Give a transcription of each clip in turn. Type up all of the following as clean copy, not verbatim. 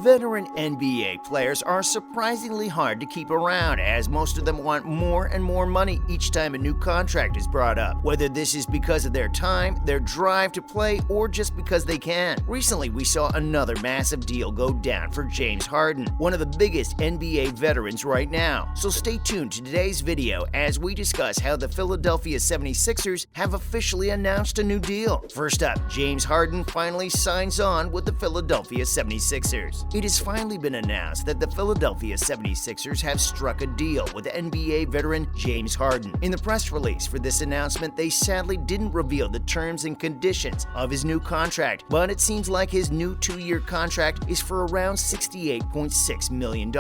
Veteran NBA players are surprisingly hard to keep around, as most of them want more and more money each time a new contract is brought up, whether this is because of their time, their drive to play, or just because they can. Recently, we saw another massive deal go down for James Harden, one of the biggest NBA veterans right now. So stay tuned to today's video as we discuss how the Philadelphia 76ers have officially announced a new deal. First up, James Harden finally signs on with the Philadelphia 76ers. It has finally been announced that the Philadelphia 76ers have struck a deal with NBA veteran James Harden. In the press release for this announcement, they sadly didn't reveal the terms and conditions of his new contract, but it seems like his new 2-year contract is for around $68.6 million.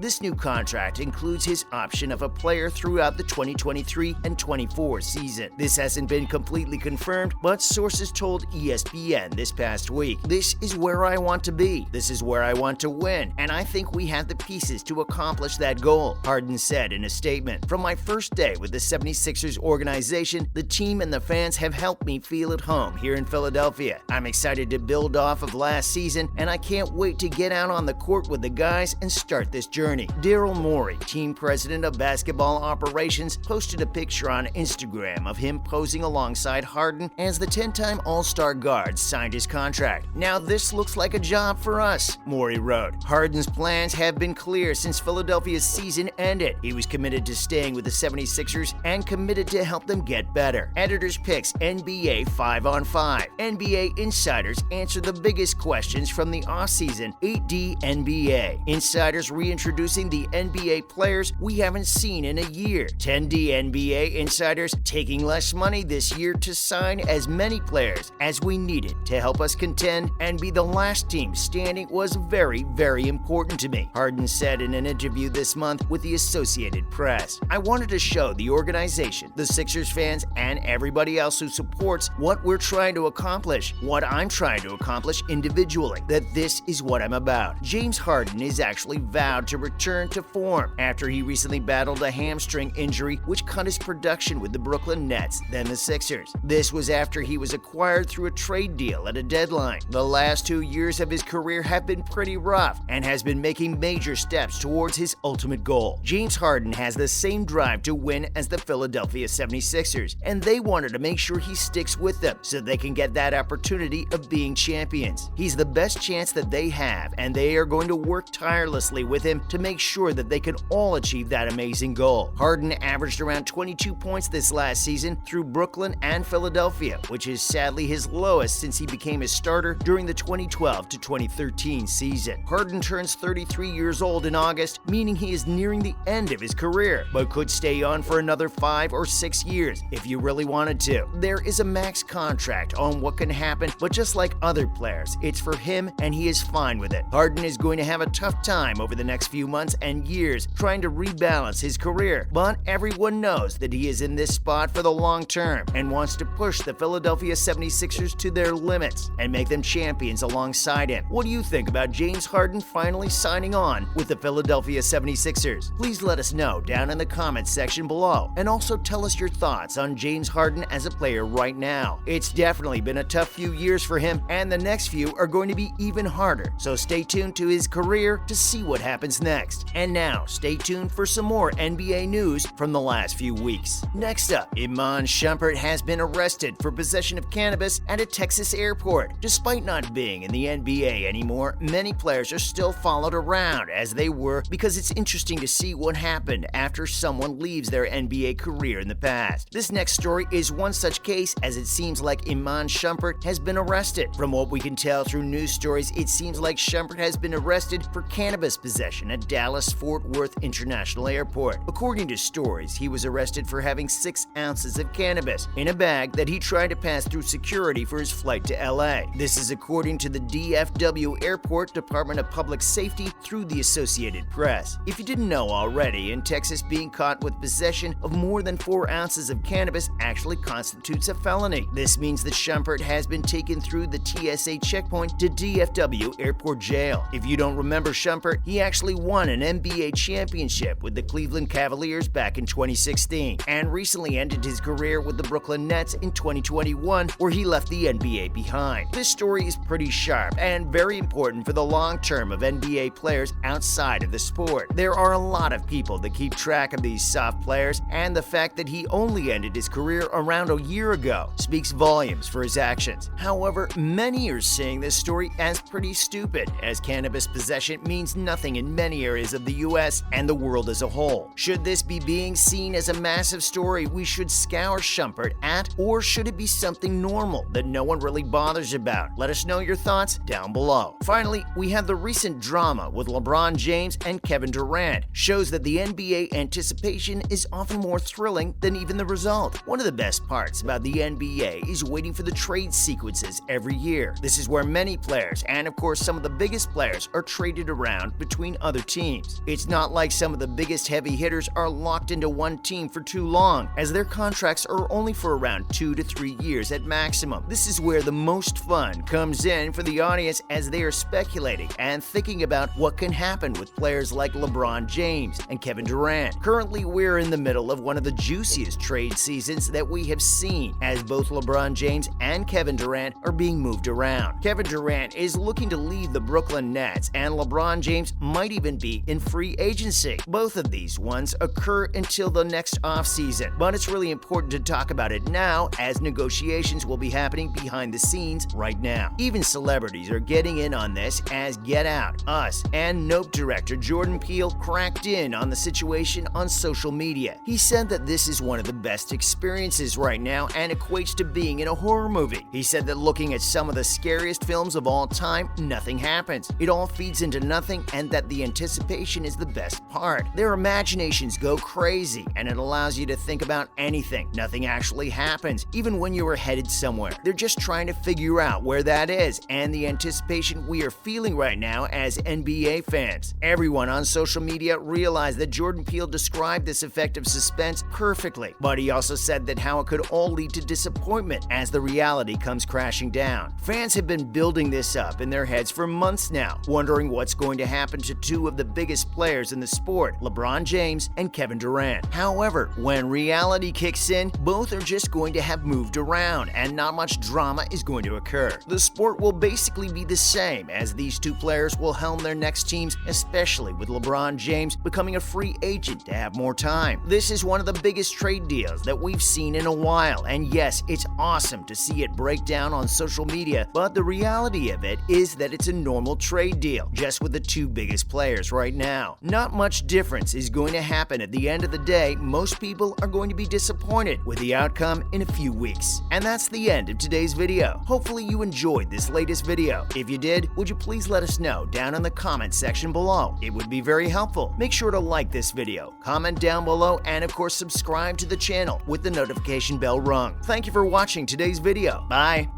This new contract includes his option of a player throughout the 2023 and 24 season. This hasn't been completely confirmed, but sources told ESPN this past week, "This is where I want to be. This is where I want to win, and I think we have the pieces to accomplish that goal," Harden said in a statement. "From my first day with the 76ers organization, the team and the fans have helped me feel at home here in Philadelphia. I'm excited to build off of last season, and I can't wait to get out on the court with the guys and start this journey." Daryl Morey, team president of basketball operations, posted a picture on Instagram of him posing alongside Harden as the 10-time All-Star guard signed his contract. "Now this looks like a job for us," Morey wrote. Harden's plans have been clear since Philadelphia's season ended. He was committed to staying with the 76ers and committed to help them get better. Editors Picks NBA 5-on-5. NBA insiders answer the biggest questions from the offseason 8D NBA. Insiders reintroducing the NBA players we haven't seen in a year. 10D NBA insiders taking less money this year to sign as many players as we needed to help us contend and be the last team standing was very, very important to me," Harden said in an interview this month with the Associated Press. "I wanted to show the organization, the Sixers fans, and everybody else who supports what we're trying to accomplish, what I'm trying to accomplish individually, that this is what I'm about." James Harden is actually vowed to return to form after he recently battled a hamstring injury which cut his production with the Brooklyn Nets, then the Sixers. This was after he was acquired through a trade deal at a deadline. The last 2 years of his career have been pretty rough and has been making major steps towards his ultimate goal. James Harden has the same drive to win as the Philadelphia 76ers, and they wanted to make sure he sticks with them so they can get that opportunity of being champions. He's the best chance that they have, and they are going to work tirelessly with him to make sure that they can all achieve that amazing goal. Harden averaged around 22 points this last season through Brooklyn and Philadelphia, which is sadly his lowest since he became a starter during the 2012 to 2013 season. Harden turns 33 years old in August, meaning he is nearing the end of his career, but could stay on for another 5 or 6 years if you really wanted to. There is a max contract on what can happen, but just like other players, it's for him and he is fine with it. Harden is going to have a tough time over the next few months and years trying to rebalance his career, but everyone knows that he is in this spot for the long term and wants to push the Philadelphia 76ers to their limits and make them champions alongside him. What do you think about James Harden finally signing on with the Philadelphia 76ers? Please let us know down in the comments section below, and also tell us your thoughts on James Harden as a player right now. It's definitely been a tough few years for him, and the next few are going to be even harder, so stay tuned to his career to see what happens next. And now, stay tuned for some more NBA news from the last few weeks. Next up, Iman Shumpert has been arrested for possession of cannabis at a Texas airport. Despite not being in the NBA anymore, many players are still followed around as they were because it's interesting to see what happened after someone leaves their NBA career in the past. This next story is one such case, as it seems like Iman Shumpert has been arrested. From what we can tell through news stories, it seems like Shumpert has been arrested for cannabis possession at Dallas-Fort Worth International Airport. According to stories, he was arrested for having 6 ounces of cannabis in a bag that he tried to pass through security for his flight to LA. This is according to the DFW Airport Department of Public Safety through the Associated Press. If you didn't know already, in Texas, being caught with possession of more than 4 ounces of cannabis actually constitutes a felony. This means that Shumpert has been taken through the TSA checkpoint to DFW Airport Jail. If you don't remember Shumpert, he actually won an NBA championship with the Cleveland Cavaliers back in 2016 and recently ended his career with the Brooklyn Nets in 2021, where he left the NBA behind. This story is pretty sharp and very important for the the long term of NBA players outside of the sport. There are a lot of people that keep track of these soft players, and the fact that he only ended his career around a year ago speaks volumes for his actions. However, many are seeing this story as pretty stupid, as cannabis possession means nothing in many areas of the US and the world as a whole. Should this be being seen as a massive story we should scour Shumpert at, or should it be something normal that no one really bothers about? Let us know your thoughts down below. Finally, we have the recent drama with LeBron James and Kevin Durant. Shows that the NBA anticipation is often more thrilling than even the result. One of the best parts about the NBA is waiting for the trade sequences every year. This is where many players, and of course some of the biggest players, are traded around between other teams. It's not like some of the biggest heavy hitters are locked into one team for too long, as their contracts are only for around 2 to 3 years at maximum. This is where the most fun comes in for the audience, as they are speculating and thinking about what can happen with players like LeBron James and Kevin Durant. Currently, we're in the middle of one of the juiciest trade seasons that we have seen, as both LeBron James and Kevin Durant are being moved around. Kevin Durant is looking to leave the Brooklyn Nets, and LeBron James might even be in free agency. Both of these ones occur until the next offseason, but it's really important to talk about it now, as negotiations will be happening behind the scenes right now. Even celebrities are getting in on this, as Get Out, Us, and Nope director Jordan Peele cracked in on the situation on social media. He said that this is one of the best experiences right now and equates to being in a horror movie. He said that looking at some of the scariest films of all time, nothing happens. It all feeds into nothing, and that the anticipation is the best part. Their imaginations go crazy, and it allows you to think about anything. Nothing actually happens, even when you are headed somewhere. They're just trying to figure out where that is, and the anticipation we are feeling right now as NBA fans. Everyone on social media realized that Jordan Peele described this effect of suspense perfectly, but he also said that how it could all lead to disappointment as the reality comes crashing down. Fans have been building this up in their heads for months now, wondering what's going to happen to two of the biggest players in the sport, LeBron James and Kevin Durant. However, when reality kicks in, both are just going to have moved around, and not much drama is going to occur. The sport will basically be the same, as these two players will helm their next teams, especially with LeBron James becoming a free agent to have more time. This is one of the biggest trade deals that we've seen in a while, and yes, it's awesome to see it break down on social media, but the reality of it is that it's a normal trade deal, just with the two biggest players right now. Not much difference is going to happen at the end of the day. Most people are going to be disappointed with the outcome in a few weeks. And that's the end of today's video. Hopefully you enjoyed this latest video. If you did, would you please let us know down in the comment section below? It would be very helpful. Make sure to like this video, comment down below, and of course subscribe to the channel with the notification bell rung. Thank you for watching today's video. Bye!